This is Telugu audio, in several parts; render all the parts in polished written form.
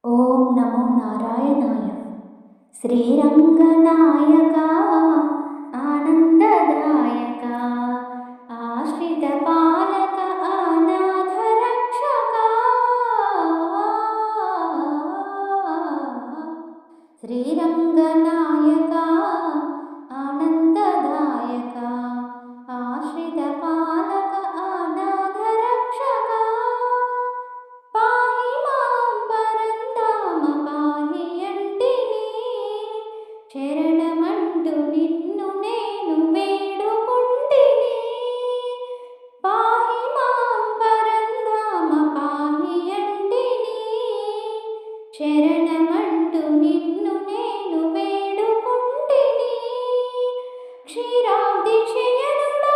ఓం నమో నారాయణాయ. శ్రీరంగనాయక ఆనందదాయక ఆశ్రిత పాలక అనాథ రక్షక శ్రీరంగనాయక ఆనందదాయక ఆశ్రిత పాలక అనాథ రక్షక పాహి మాం పరంధామ పాహి అంటిని శరణమంటూ నిన్ను నేను వేడుకుంటిని. పాహి మాం పరంధామ పాహి అంటిని శరణమంటూ నిన్ను నేను వేడుకుంటిని. క్షీరాబ్ది శయనుడా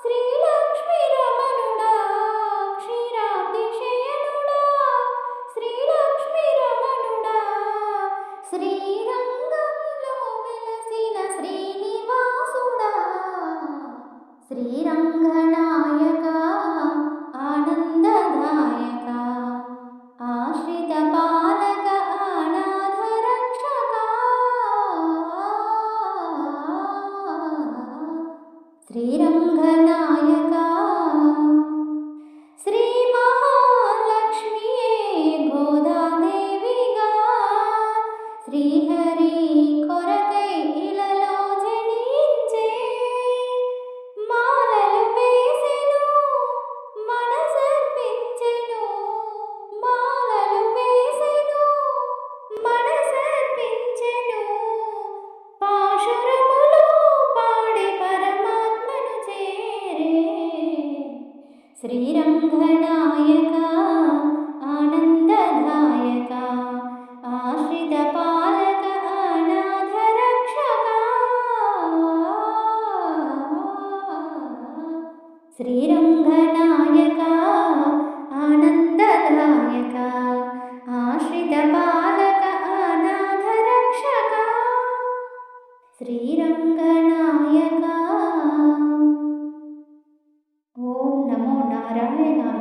శ్రీలక్ష్మీ రమణుడా క్షీరాబ్ది శయనుడా శ్రీలక్ష్మీ రమణుడా శ్రీరంగంలో వెలసిన శ్రీనివాసుడా శ్రీరంగనాయక ఆనందదాయక ఆశ్రిత పాలక అనాథ రక్షక శ్రీరంగనాయక. శ్రీ మహాలక్ష్మియే గోదాదేవిగా శ్రీహరి కొరకై ఇలలో జనించే మాలలు వేసెను మనసర్పించెను మాలలు వేసెను మనసర్పించెను పాశురములు పాడి పరమాత్మను చేరే శ్రీరంగనాయక ఆనందదాయక ఆశ్రిత పాలక అనాథ రక్షక శ్రీరంగనాయక ఆనందదాయక ఆశ్రిత పాలక అనాథ రక్షక శ్రీరంగనాయక. ఓం నమో నారాయణాయ.